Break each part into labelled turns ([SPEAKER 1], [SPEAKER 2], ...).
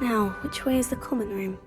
[SPEAKER 1] Now, which way is the common room?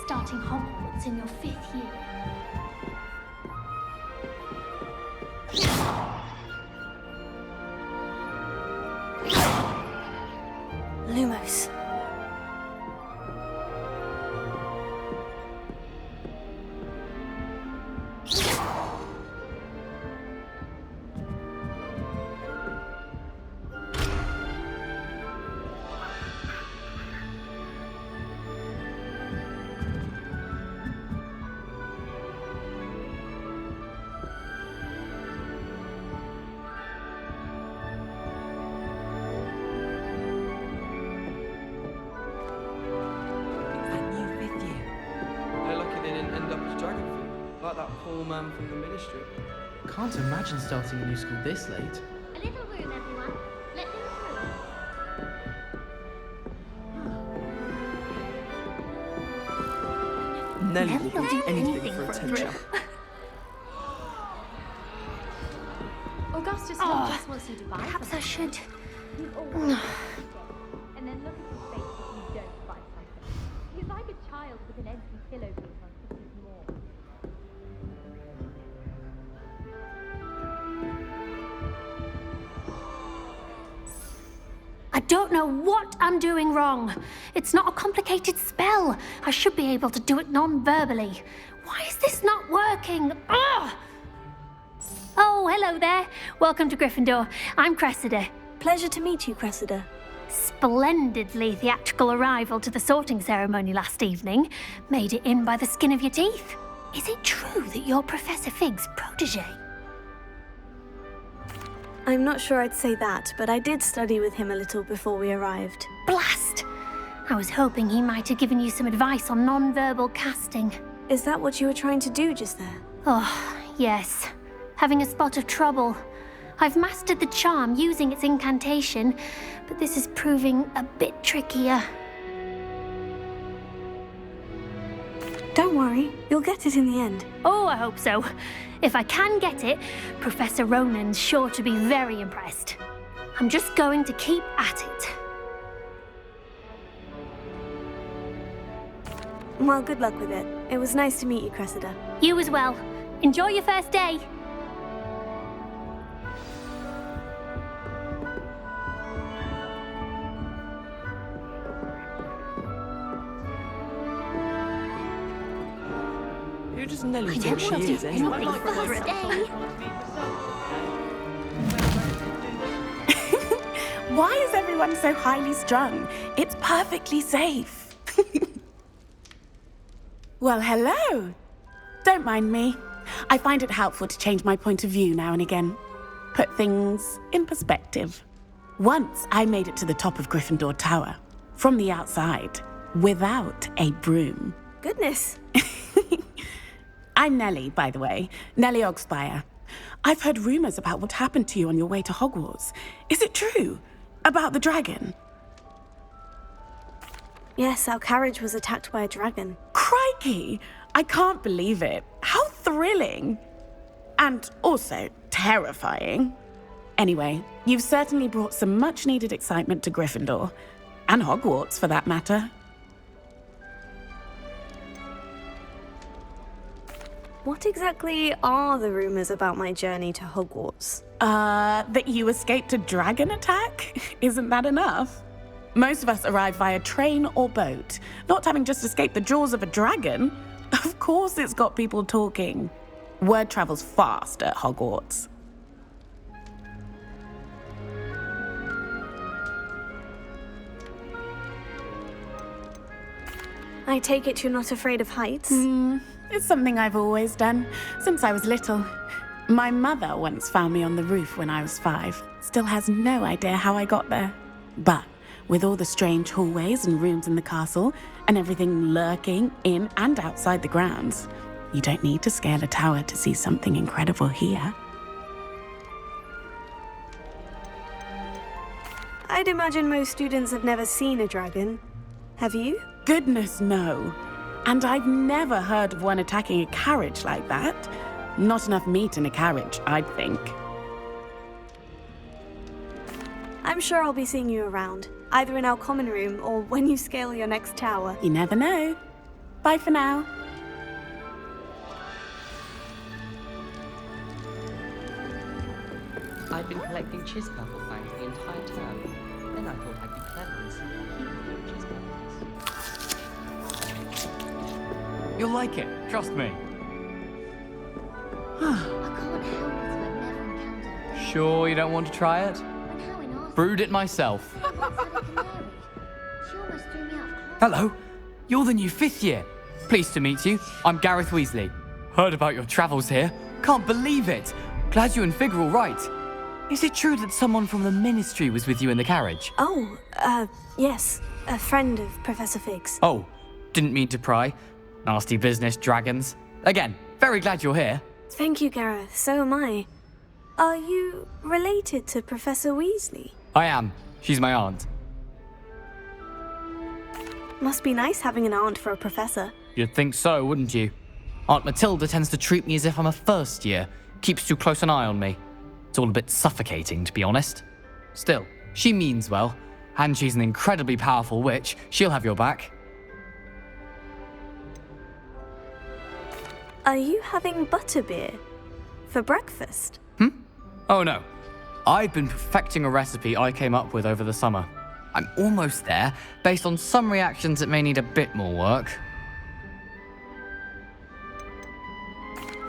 [SPEAKER 2] Starting Hogwarts in your 5th year.
[SPEAKER 1] Lumos.
[SPEAKER 3] Like that poor man from the ministry.
[SPEAKER 4] Can't imagine starting a new school this late.
[SPEAKER 2] A little room, everyone. Let them through.
[SPEAKER 3] Nelly will do anything for attention.
[SPEAKER 2] Augustus just wants you to buy.
[SPEAKER 1] Perhaps I should.
[SPEAKER 2] And then look at his face if you don't buy something. He's like a child with an empty pillow case on Christmas morn.
[SPEAKER 5] I don't know what I'm doing wrong. It's not a complicated spell. I should be able to do it non-verbally. Why is this not working? Ugh! Oh, hello there. Welcome to Gryffindor. I'm Cressida.
[SPEAKER 1] Pleasure to meet you, Cressida.
[SPEAKER 5] Splendidly theatrical arrival to the sorting ceremony last evening. Made it in by the skin of your teeth. Is it true that you're Professor Fig's protege?
[SPEAKER 1] I'm not sure I'd say that, but I did study with him a little before we arrived.
[SPEAKER 5] Blast! I was hoping he might have given you some advice on non-verbal casting.
[SPEAKER 1] Is that what you were trying to do just there?
[SPEAKER 5] Oh, yes. Having a spot of trouble. I've mastered the charm using its incantation, but this is proving a bit trickier.
[SPEAKER 1] Don't worry, you'll get it in the end.
[SPEAKER 5] Oh, I hope so. If I can get it, Professor Ronan's sure to be very impressed. I'm just going to keep at it.
[SPEAKER 1] Well, good luck with it. It was nice to meet you, Cressida.
[SPEAKER 5] You as well. Enjoy your first day.
[SPEAKER 3] Who does Nelly think she is anyway?
[SPEAKER 6] Why is everyone so highly strung? It's perfectly safe. Well, hello. Don't mind me. I find it helpful to change my point of view now and again. Put things in perspective. Once I made it to the top of Gryffindor Tower, from the outside, without a broom.
[SPEAKER 1] Goodness.
[SPEAKER 6] I'm Nellie, by the way. Nellie Ogspire. I've heard rumors about what happened to you on your way to Hogwarts. Is it true? About the dragon?
[SPEAKER 1] Yes, our carriage was attacked by a dragon.
[SPEAKER 6] Crikey! Crikey! I can't believe it. How thrilling! And also terrifying. Anyway, you've certainly brought some much-needed excitement to Gryffindor. And Hogwarts, for that matter.
[SPEAKER 1] What exactly are the rumors about my journey to Hogwarts?
[SPEAKER 6] That you escaped a dragon attack? Isn't that enough? Most of us arrive via train or boat, not having just escaped the jaws of a dragon. Of course it's got people talking. Word travels fast at Hogwarts.
[SPEAKER 1] I take it you're not afraid of heights?
[SPEAKER 6] It's something I've always done, since I was little. My mother once found me on the roof when I was 5. Still has no idea how I got there. But with all the strange hallways and rooms in the castle, and everything lurking in and outside the grounds, you don't need to scale a tower to see something incredible here.
[SPEAKER 1] I'd imagine most students have never seen a dragon. Have you?
[SPEAKER 6] Goodness, no. And I've never heard of one attacking a carriage like that. Not enough meat in a carriage, I'd think.
[SPEAKER 1] I'm sure I'll be seeing you around, either in our common room or when you scale your next tower.
[SPEAKER 6] You never know. Bye for now.
[SPEAKER 7] I've been collecting Chispurple fangs the entire term. Then I thought I'd be clever and see keep the Chispurples.
[SPEAKER 8] You'll like it, trust me.
[SPEAKER 2] I can't help it, but never encountered a
[SPEAKER 8] Sure you don't want to try it?
[SPEAKER 2] And how in
[SPEAKER 8] Brewed it myself.
[SPEAKER 2] I once had a canary. She almost threw me out of class.
[SPEAKER 8] Hello, you're the new 5th year. Pleased to meet you. I'm Gareth Weasley. Heard about your travels here. Can't believe it. Glad you and Fig are all right. Is it true that someone from the Ministry was with you in the carriage?
[SPEAKER 1] Oh, yes. A friend of Professor Fig's.
[SPEAKER 8] Oh, didn't mean to pry. Nasty business, dragons. Again, very glad you're here.
[SPEAKER 1] Thank you, Gareth. So am I. Are you related to Professor Weasley?
[SPEAKER 8] I am. She's my aunt.
[SPEAKER 1] Must be nice having an aunt for a professor.
[SPEAKER 8] You'd think so, wouldn't you? Aunt Matilda tends to treat me as if I'm a first year. Keeps too close an eye on me. It's all a bit suffocating, to be honest. Still, she means well. And she's an incredibly powerful witch. She'll have your back.
[SPEAKER 1] Are you having butterbeer for breakfast?
[SPEAKER 8] Oh no. I've been perfecting a recipe I came up with over the summer. I'm almost there. Based on some reactions, it may need a bit more work.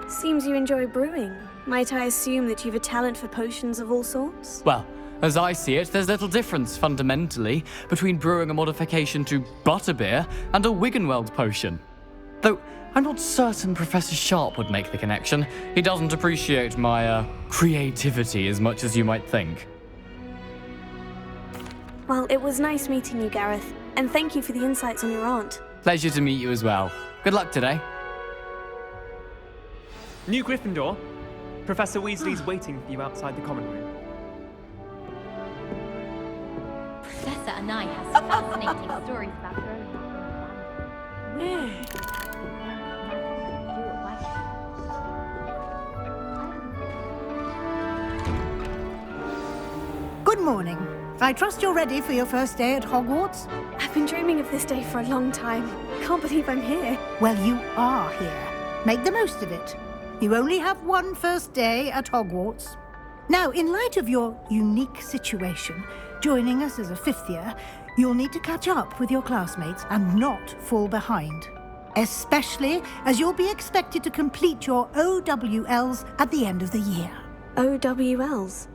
[SPEAKER 1] Seems you enjoy brewing. Might I assume that you've a talent for potions of all sorts?
[SPEAKER 8] Well, as I see it, there's little difference, fundamentally, between brewing a modification to butterbeer and a Wiggenweld potion. Though, I'm not certain Professor Sharp would make the connection. He doesn't appreciate my, creativity as much as you might think.
[SPEAKER 1] Well, it was nice meeting you, Gareth. And thank you for the insights on your aunt.
[SPEAKER 8] Pleasure to meet you as well. Good luck today.
[SPEAKER 9] New Gryffindor. Professor Weasley's waiting for you outside the common room.
[SPEAKER 2] Professor and I have some fascinating stories about growing up in the land.
[SPEAKER 10] Good morning. I trust you're ready for your first day at Hogwarts?
[SPEAKER 1] I've been dreaming of this day for a long time. Can't believe I'm here.
[SPEAKER 10] Well, you are here. Make the most of it. You only have one first day at Hogwarts. Now, in light of your unique situation, joining us as a 5th year, you'll need to catch up with your classmates and not fall behind. Especially as you'll be expected to complete your OWLs at the end of the year.
[SPEAKER 1] OWLs?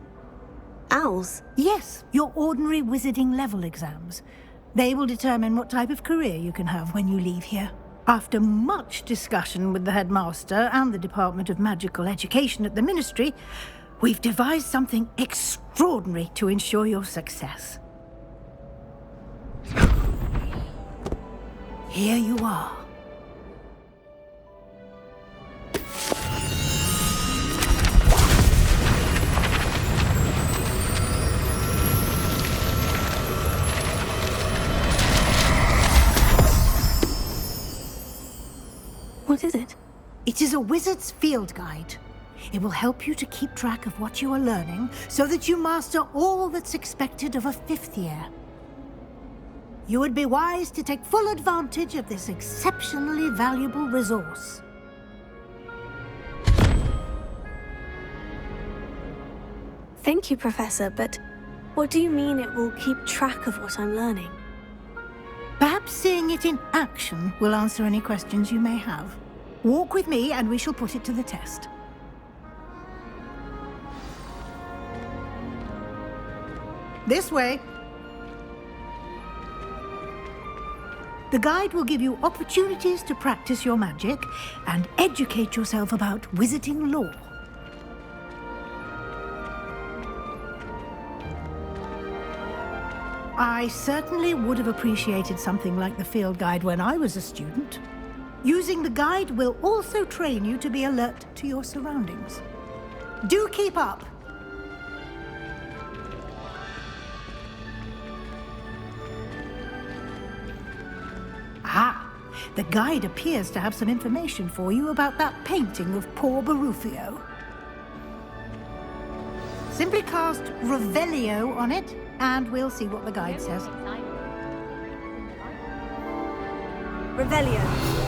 [SPEAKER 1] Owls?
[SPEAKER 10] Yes, your ordinary wizarding level exams. They will determine what type of career you can have when you leave here. After much discussion with the headmaster and the Department of Magical Education at the Ministry, we've devised something extraordinary to ensure your success. Here you are.
[SPEAKER 1] What is it?
[SPEAKER 10] It is a wizard's field guide. It will help you to keep track of what you are learning so that you master all that's expected of a 5th year. You would be wise to take full advantage of this exceptionally valuable resource.
[SPEAKER 1] Thank you, Professor, but what do you mean it will keep track of what I'm learning?
[SPEAKER 10] Perhaps seeing it in action will answer any questions you may have. Walk with me and we shall put it to the test. This way. The guide will give you opportunities to practice your magic and educate yourself about wizarding lore. I certainly would have appreciated something like the field guide when I was a student. Using the guide will also train you to be alert to your surroundings. Do keep up! Ah, the guide appears to have some information for you about that painting of poor Barufio. Simply cast Revelio on it, and we'll see what the guide says.
[SPEAKER 1] Revelio.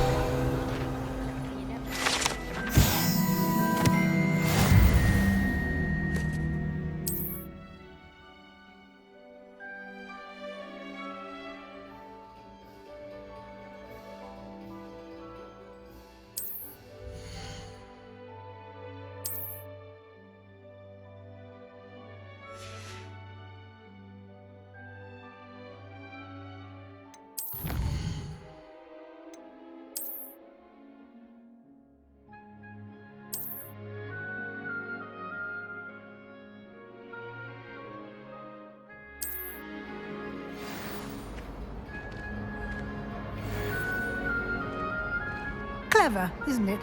[SPEAKER 10] Clever, isn't it?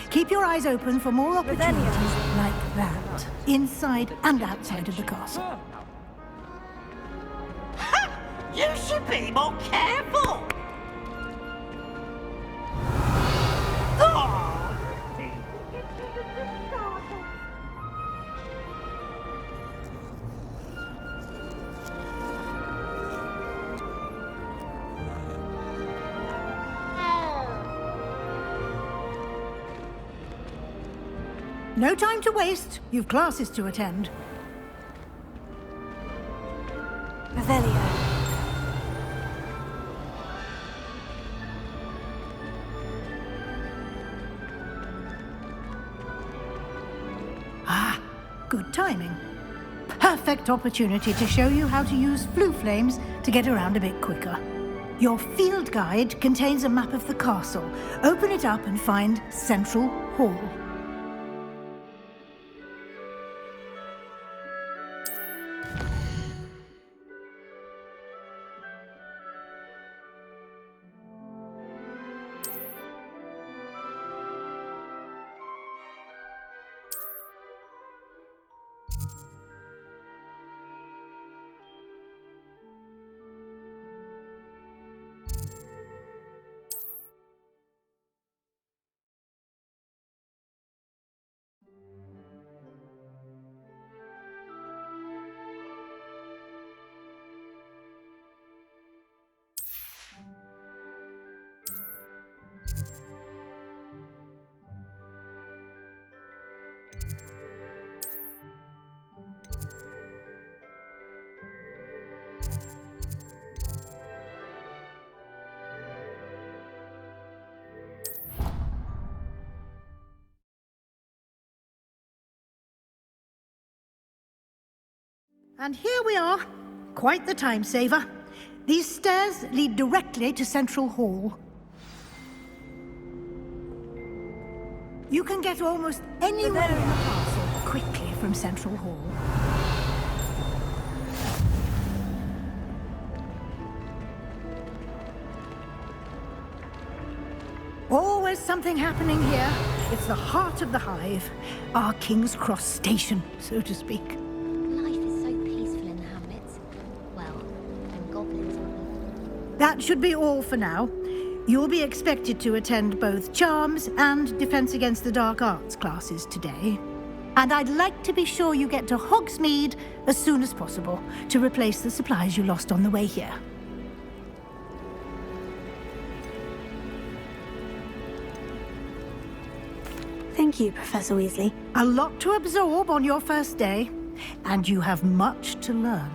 [SPEAKER 10] Keep your eyes open for more opportunities like that, inside and outside of the castle.
[SPEAKER 11] You should be more careful!
[SPEAKER 10] No time to waste. You've classes to attend.
[SPEAKER 1] Revelio.
[SPEAKER 10] Ah, good timing. Perfect opportunity to show you how to use flue flames to get around a bit quicker. Your field guide contains a map of the castle. Open it up and find Central Hall. And here we are. Quite the time saver. These stairs lead directly to Central Hall. You can get almost anywhere in the castle quickly from Central Hall. Always something happening here. It's the heart of the hive. Our King's Cross station, so to speak.
[SPEAKER 2] Life is so peaceful in the hamlets. Well, and goblins.
[SPEAKER 10] That should be all for now. You'll be expected to attend both Charms and Defense Against the Dark Arts classes today. And I'd like to be sure you get to Hogsmeade as soon as possible to replace the supplies you lost on the way here.
[SPEAKER 1] Thank you, Professor Weasley.
[SPEAKER 10] A lot to absorb on your first day, and you have much to learn.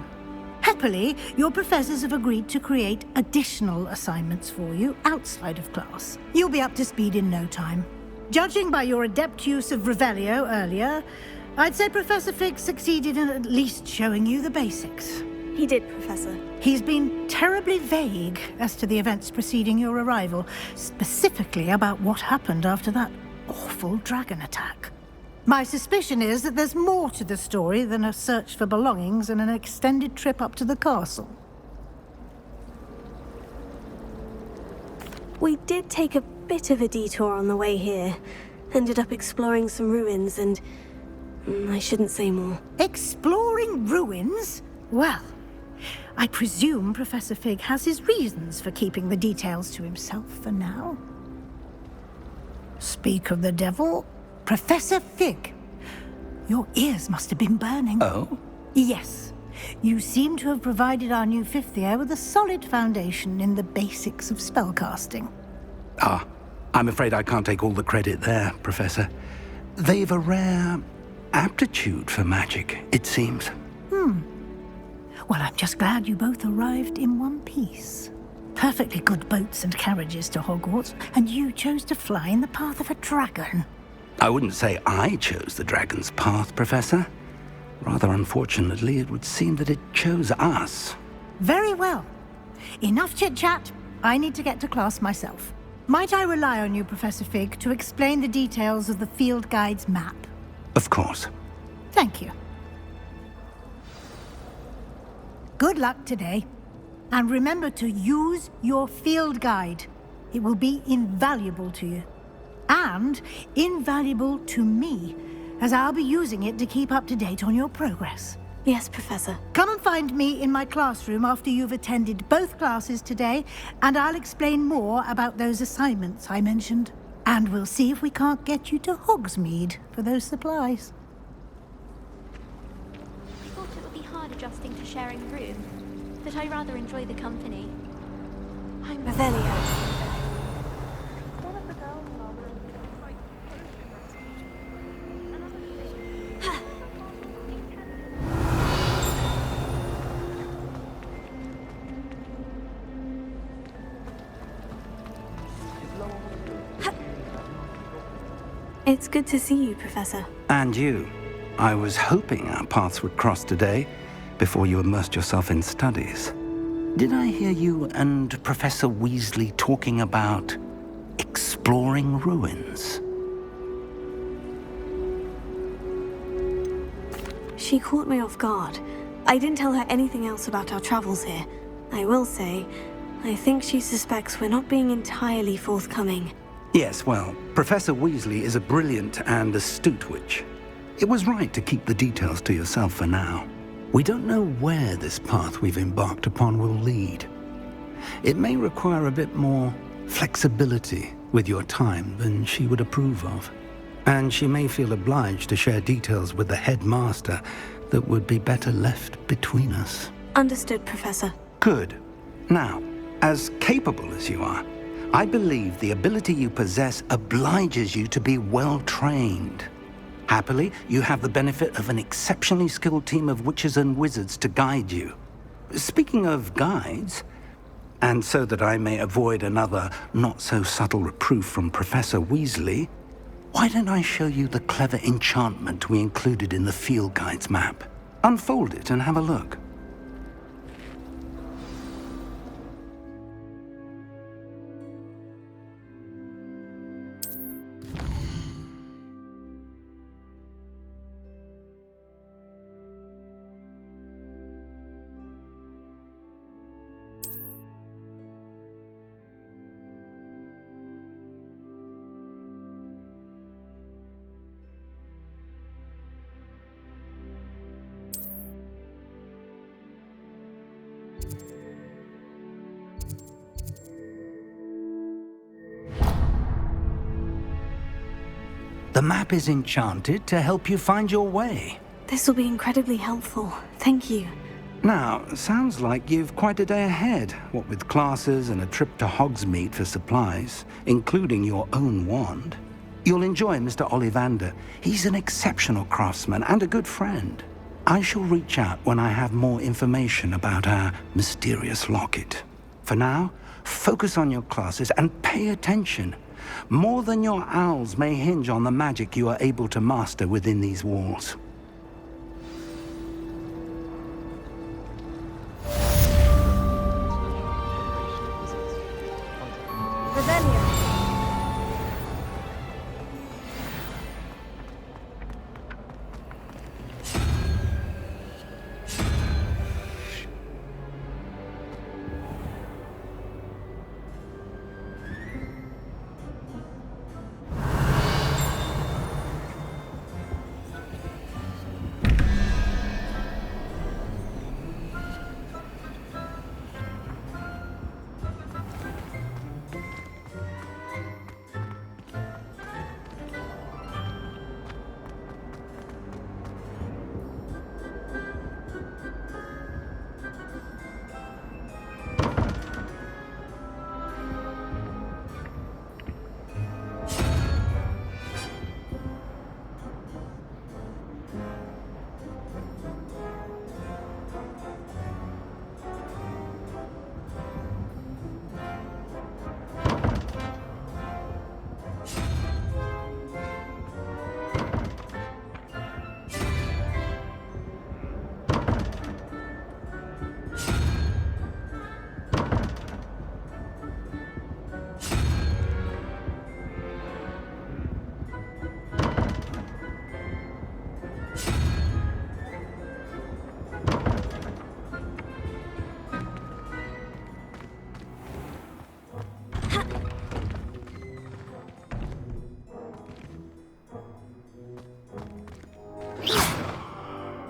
[SPEAKER 10] Happily, your professors have agreed to create additional assignments for you outside of class. You'll be up to speed in no time. Judging by your adept use of Revelio earlier, I'd say Professor Fig succeeded in at least showing you the basics.
[SPEAKER 1] He did, Professor.
[SPEAKER 10] He's been terribly vague as to the events preceding your arrival, specifically about what happened after that awful dragon attack. My suspicion is that there's more to the story than a search for belongings and an extended trip up to the castle.
[SPEAKER 1] We did take a bit of a detour on the way here. Ended up exploring some ruins and... I shouldn't say more.
[SPEAKER 10] Exploring ruins? Well, I presume Professor Fig has his reasons for keeping the details to himself for now. Speak of the devil, Professor Fig. Your ears must have been burning.
[SPEAKER 12] Oh?
[SPEAKER 10] Yes. You seem to have provided our new fifth year with a solid foundation in the basics of spellcasting.
[SPEAKER 12] Ah, I'm afraid I can't take all the credit there, Professor. They've a rare aptitude for magic, it seems.
[SPEAKER 10] Well, I'm just glad you both arrived in one piece. Perfectly good boats and carriages to Hogwarts, and you chose to fly in the path of a dragon.
[SPEAKER 12] I wouldn't say I chose the dragon's path, Professor. Rather unfortunately, it would seem that it chose us.
[SPEAKER 10] Very well. Enough chit-chat. I need to get to class myself. Might I rely on you, Professor Fig, to explain the details of the field guide's map?
[SPEAKER 12] Of course.
[SPEAKER 10] Thank you. Good luck today. And remember to use your field guide. It will be invaluable to you. And invaluable to me, as I'll be using it to keep up to date on your progress.
[SPEAKER 1] Yes, Professor.
[SPEAKER 10] Come and find me in my classroom after you've attended both classes today, and I'll explain more about those assignments I mentioned. And we'll see if we can't get you to Hogsmeade for those supplies.
[SPEAKER 2] I thought it would be hard adjusting to sharing a room, but I rather enjoy the company.
[SPEAKER 1] I'm Revelio. It's good to see you, Professor.
[SPEAKER 12] And you. I was hoping our paths would cross today, before you immersed yourself in studies. Did I hear you and Professor Weasley talking about exploring ruins?
[SPEAKER 1] She caught me off guard. I didn't tell her anything else about our travels here. I will say, I think she suspects we're not being entirely forthcoming.
[SPEAKER 12] Yes, well, Professor Weasley is a brilliant and astute witch. It was right to keep the details to yourself for now. We don't know where this path we've embarked upon will lead. It may require a bit more flexibility with your time than she would approve of. And she may feel obliged to share details with the headmaster that would be better left between us.
[SPEAKER 1] Understood, Professor.
[SPEAKER 12] Good. Now, as capable as you are, I believe the ability you possess obliges you to be well trained. Happily, you have the benefit of an exceptionally skilled team of witches and wizards to guide you. Speaking of guides, and so that I may avoid another not-so-subtle reproof from Professor Weasley, why don't I show you the clever enchantment we included in the field guide's map? Unfold it and have a look. The map is enchanted to help you find your way.
[SPEAKER 1] This will be incredibly helpful. Thank you.
[SPEAKER 12] Now, sounds like you've quite a day ahead, what with classes and a trip to Hogsmeade for supplies, including your own wand. You'll enjoy Mr. Ollivander. He's an exceptional craftsman and a good friend. I shall reach out when I have more information about our mysterious locket. For now, focus on your classes and pay attention. More than your owls may hinge on the magic you are able to master within these walls.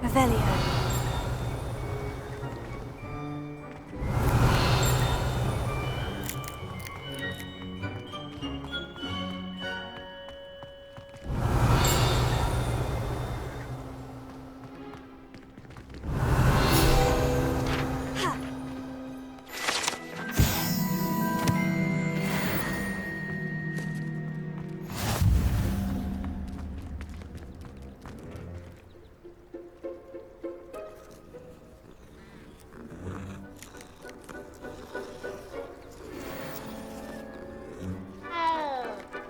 [SPEAKER 1] Revelio.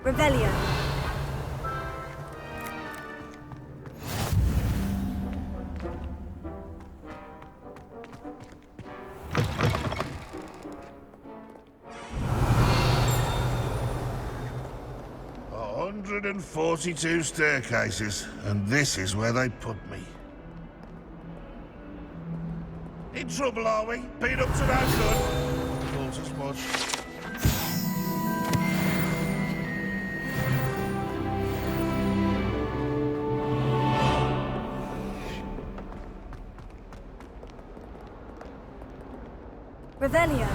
[SPEAKER 1] Revelio.
[SPEAKER 13] A 142 staircases, and this is where they put me. In trouble, are we? Been up to no good? Thought as much.
[SPEAKER 1] Revelio.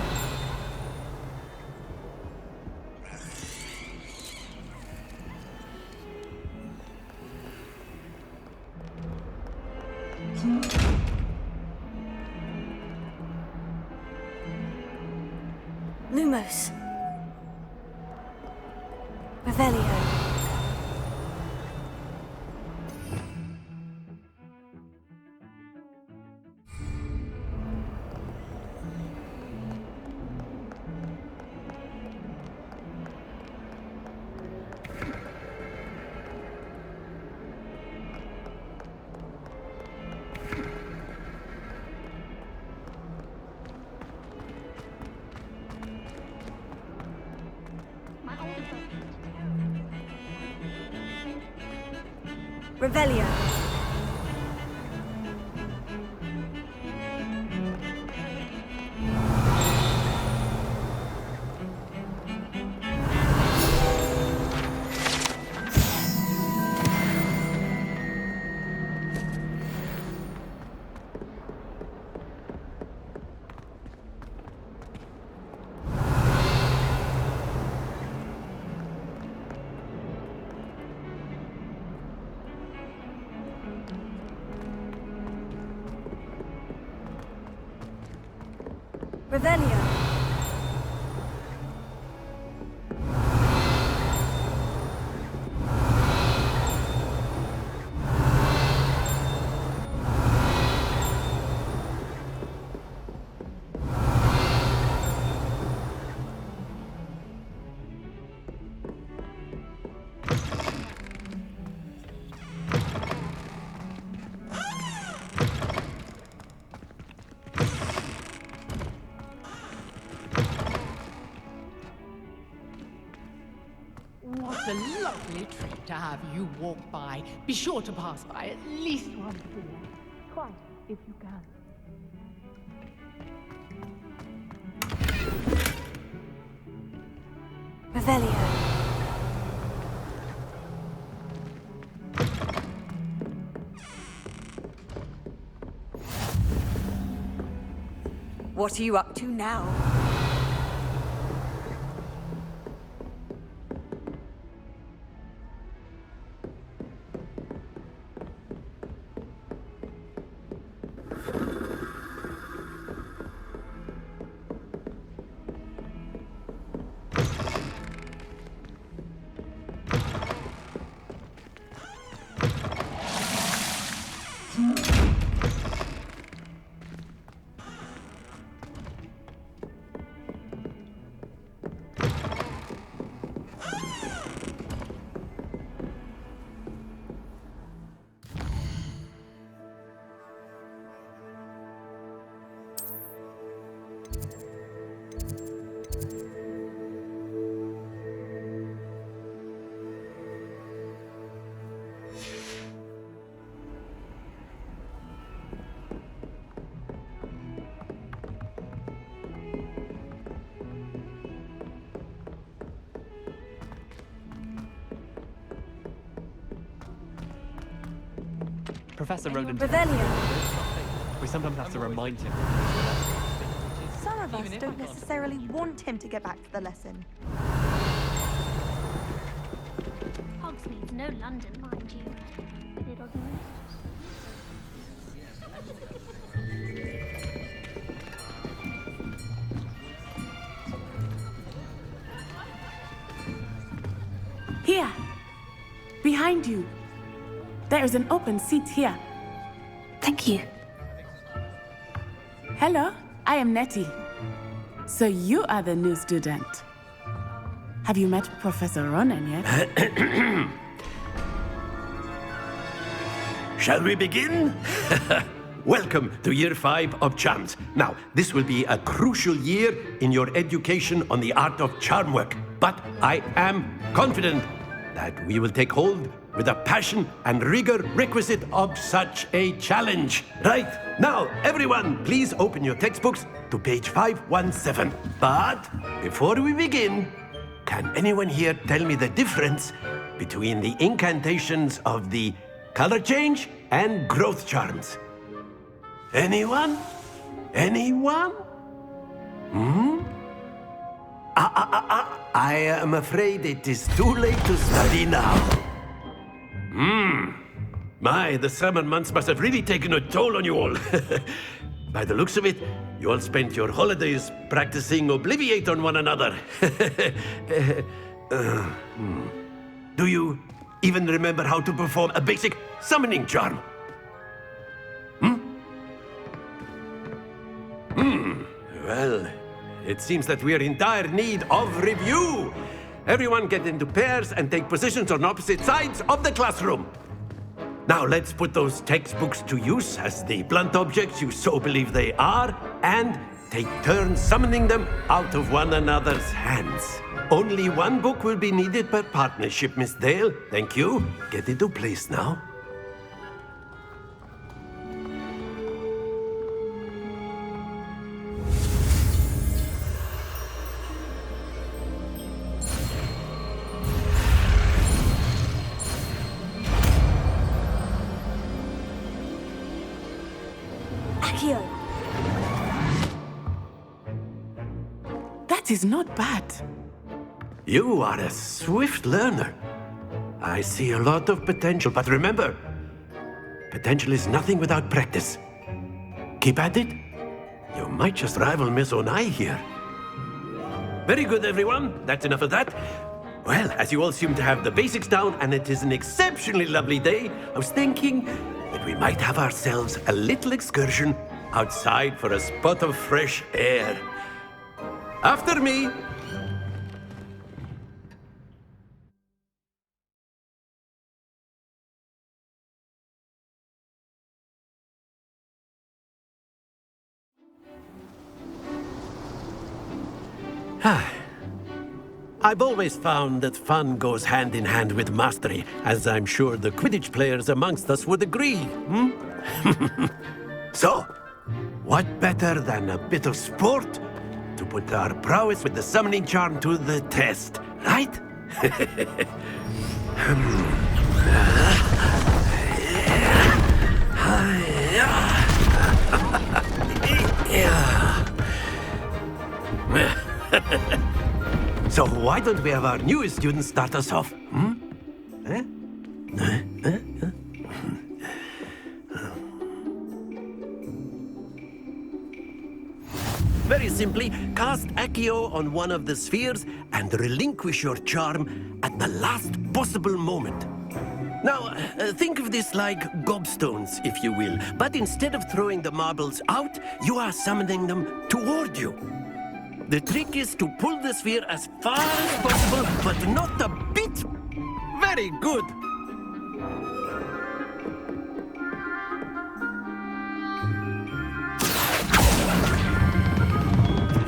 [SPEAKER 1] Lumos. Revelio. Revelio. Revelio.
[SPEAKER 14] What a lovely treat to have you walk by. Be sure to pass by at least once a year. Twice, if you can.
[SPEAKER 1] Revelio.
[SPEAKER 15] What are you up to now?
[SPEAKER 9] Professor Roden.
[SPEAKER 1] Revelio.
[SPEAKER 9] We sometimes have to remind him.
[SPEAKER 16] Some of us don't necessarily want him to get back to the lesson.
[SPEAKER 5] Hogsmeade's no London, mind you. But it'll do.
[SPEAKER 6] Here. Behind you. There is an open seat here.
[SPEAKER 1] Thank you.
[SPEAKER 6] Hello, I am Nettie. So you are the new student. Have you met Professor Ronen yet?
[SPEAKER 17] Shall we begin? Welcome to Year 5 of Charms. Now, this will be a crucial year in your education on the art of charm work. But I am confident that we will take hold with the passion and rigor requisite of such a challenge. Right, now, everyone, please open your textbooks to page 517. But before we begin, can anyone here tell me the difference between the incantations of the color change and growth charms? Anyone? Anyone? I am afraid it is too late to study now. My, the summer months must have really taken a toll on you all. By the looks of it, you all spent your holidays practicing Obliviate on one another. Do you even remember how to perform a basic summoning charm? Well, it seems that we are in dire need of review. Everyone get into pairs and take positions on opposite sides of the classroom. Now let's put those textbooks to use as the blunt objects you so believe they are, and take turns summoning them out of one another's hands. Only one book will be needed per partnership, Miss Dale. Thank you. Get into place now.
[SPEAKER 6] That is not bad.
[SPEAKER 17] You are a swift learner. I see a lot of potential, but remember, potential is nothing without practice. Keep at it, You might just rival Miss Onai here. Very good, everyone. That's enough of that. Well, as you all seem to have the basics down, and it is an exceptionally lovely day, I was thinking that we might have ourselves a little excursion outside for a spot of fresh air. After me. I've always found that fun goes hand in hand with mastery, as I'm sure the Quidditch players amongst us would agree. So, what better than a bit of sport to put our prowess with the summoning charm to the test, right? So why don't we have our newest student start us off? Very simply, cast Accio on one of the spheres and relinquish your charm at the last possible moment. Now, think of this like gobstones, if you will, but instead of throwing the marbles out, you are summoning them toward you. The trick is to pull the sphere as far as possible, but not a bit. Very good.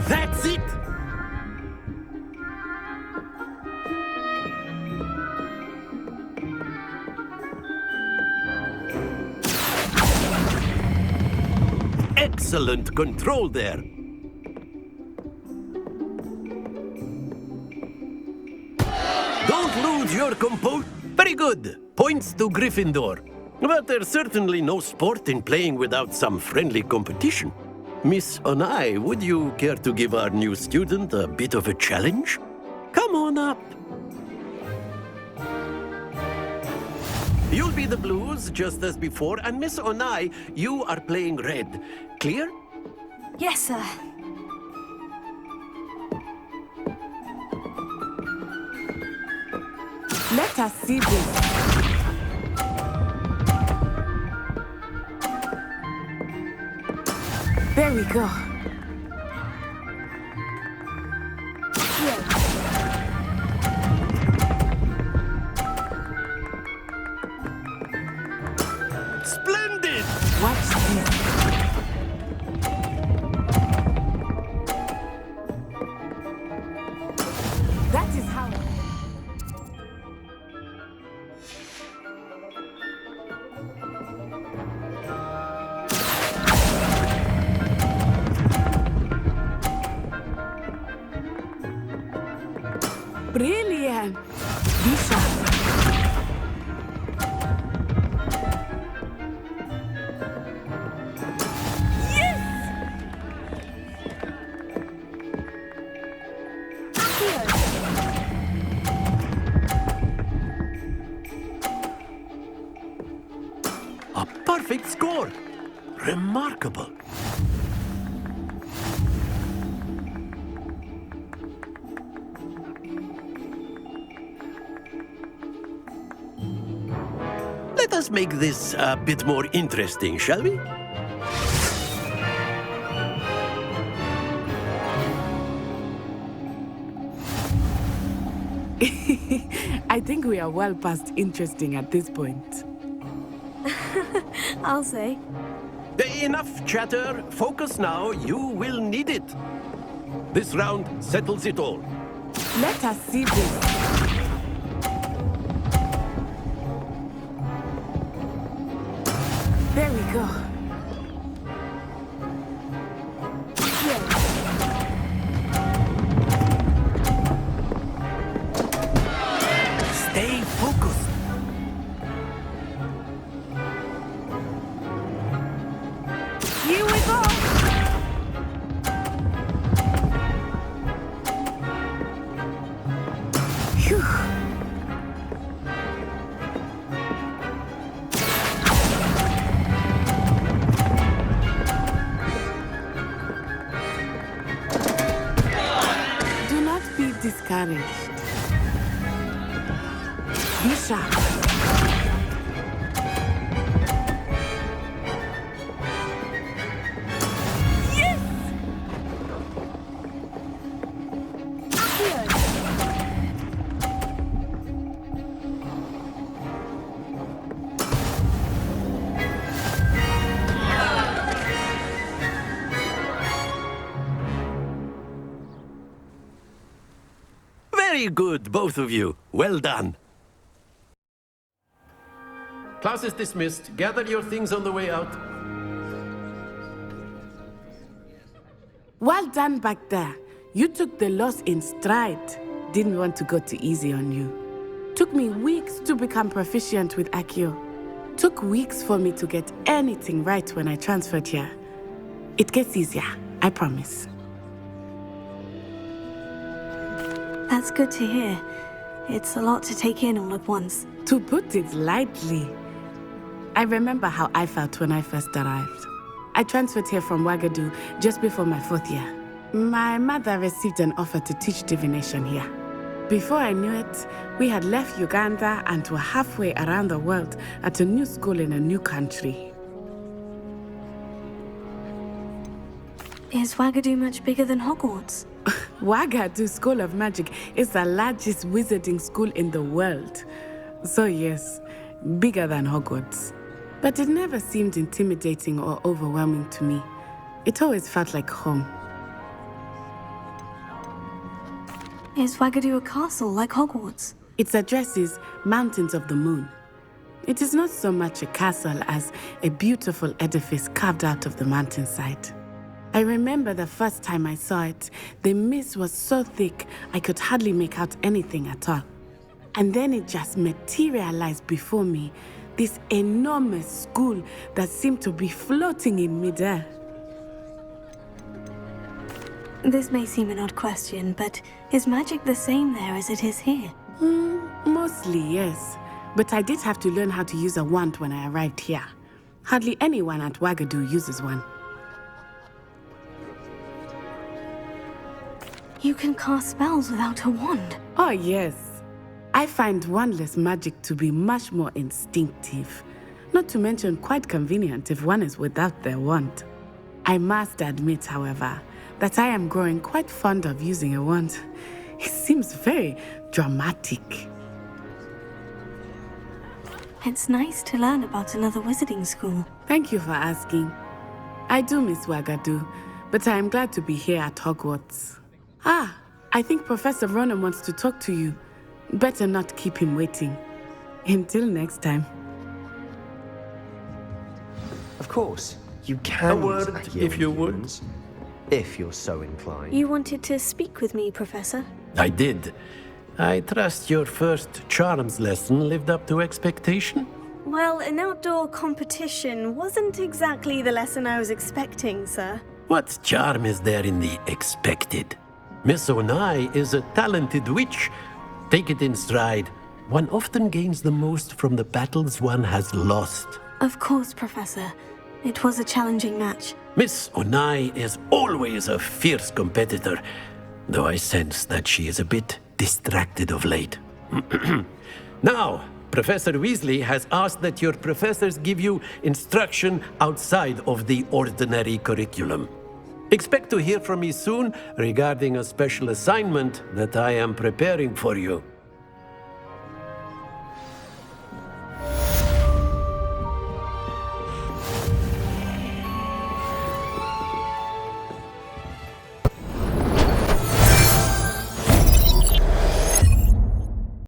[SPEAKER 17] That's it. Excellent control there. Don't lose your composure. Very good. Points to Gryffindor. But there's certainly no sport in playing without some friendly competition. Miss Onai, would you care to give our new student a bit of a challenge? Come on up. You'll be the blues, just as before, and Miss Onai, you are playing red. Clear?
[SPEAKER 1] Yes, sir.
[SPEAKER 6] Let us see this. There we go.
[SPEAKER 17] Splendid!
[SPEAKER 6] Watch this. That is how... Brilliant! Be sharp.
[SPEAKER 17] A perfect score. Remarkable. Let us make this a bit more interesting, shall we?
[SPEAKER 6] I think we are well past interesting at this point.
[SPEAKER 1] I'll say.
[SPEAKER 17] Enough chatter. Focus now. You will need it. This round settles it all.
[SPEAKER 6] Let us see this. There we go.
[SPEAKER 17] Stay focused.
[SPEAKER 6] Here we go. Phew. discouraged. Be sharp.
[SPEAKER 17] Very good, both of you. Well done. Class is dismissed. Gather your things on the way out.
[SPEAKER 6] Well done back there. You took the loss in stride. Didn't want to go too easy on you. Took me weeks to become proficient with Accio. Took weeks for me to get anything right when I transferred here. It gets easier, I promise.
[SPEAKER 1] That's good to hear. It's a lot to take in all at once.
[SPEAKER 6] To put it lightly, I remember how I felt when I first arrived. I transferred here from Wagadu just before my 4th year. My mother received an offer to teach divination here. Before I knew it, we had left Uganda and were halfway around the world at a new school in a new country.
[SPEAKER 1] Is Wagadu much bigger than Hogwarts?
[SPEAKER 6] Wagadu School of Magic is the largest wizarding school in the world. So yes, bigger than Hogwarts. But it never seemed intimidating or overwhelming to me. It always felt like home.
[SPEAKER 1] Is Wagadu a castle like Hogwarts?
[SPEAKER 6] Its address is Mountains of the Moon. It is not so much a castle as a beautiful edifice carved out of the mountainside. I remember the first time I saw it, the mist was so thick I could hardly make out anything at all. And then it just materialized before me, this enormous school that seemed to be floating in midair.
[SPEAKER 1] This may seem an odd question, but is magic the same there as it is here?
[SPEAKER 6] Mostly, yes. But I did have to learn how to use a wand when I arrived here. Hardly anyone at Wagadu uses one.
[SPEAKER 1] You can cast spells without a wand?
[SPEAKER 6] Oh, yes. I find wandless magic to be much more instinctive. Not to mention quite convenient if one is without their wand. I must admit, however, that I am growing quite fond of using a wand. It seems very dramatic.
[SPEAKER 1] It's nice to learn about another wizarding school.
[SPEAKER 6] Thank you for asking. I do miss Wagadu, but I am glad to be here at Hogwarts. Ah, I think Professor Ronan wants to talk to you. Better not keep him waiting. Until next time.
[SPEAKER 15] Of course, you can
[SPEAKER 17] A word,
[SPEAKER 15] use Accio
[SPEAKER 17] if you
[SPEAKER 15] on
[SPEAKER 17] would.
[SPEAKER 15] humans, if you're so inclined.
[SPEAKER 1] You wanted to speak with me, Professor?
[SPEAKER 17] I did. I trust your first charms lesson lived up to expectation?
[SPEAKER 1] Well, an outdoor competition wasn't exactly the lesson I was expecting, sir.
[SPEAKER 17] What charm is there in the expected? Miss Onai is a talented witch. Take it in stride. One often gains the most from the battles one has lost.
[SPEAKER 1] Of course, Professor. It was a challenging match.
[SPEAKER 17] Miss Onai is always a fierce competitor, though I sense that she is a bit distracted of late. Now, Professor Weasley has asked that your professors give you instruction outside of the ordinary curriculum. Expect to hear from me soon regarding a special assignment that I am preparing for you.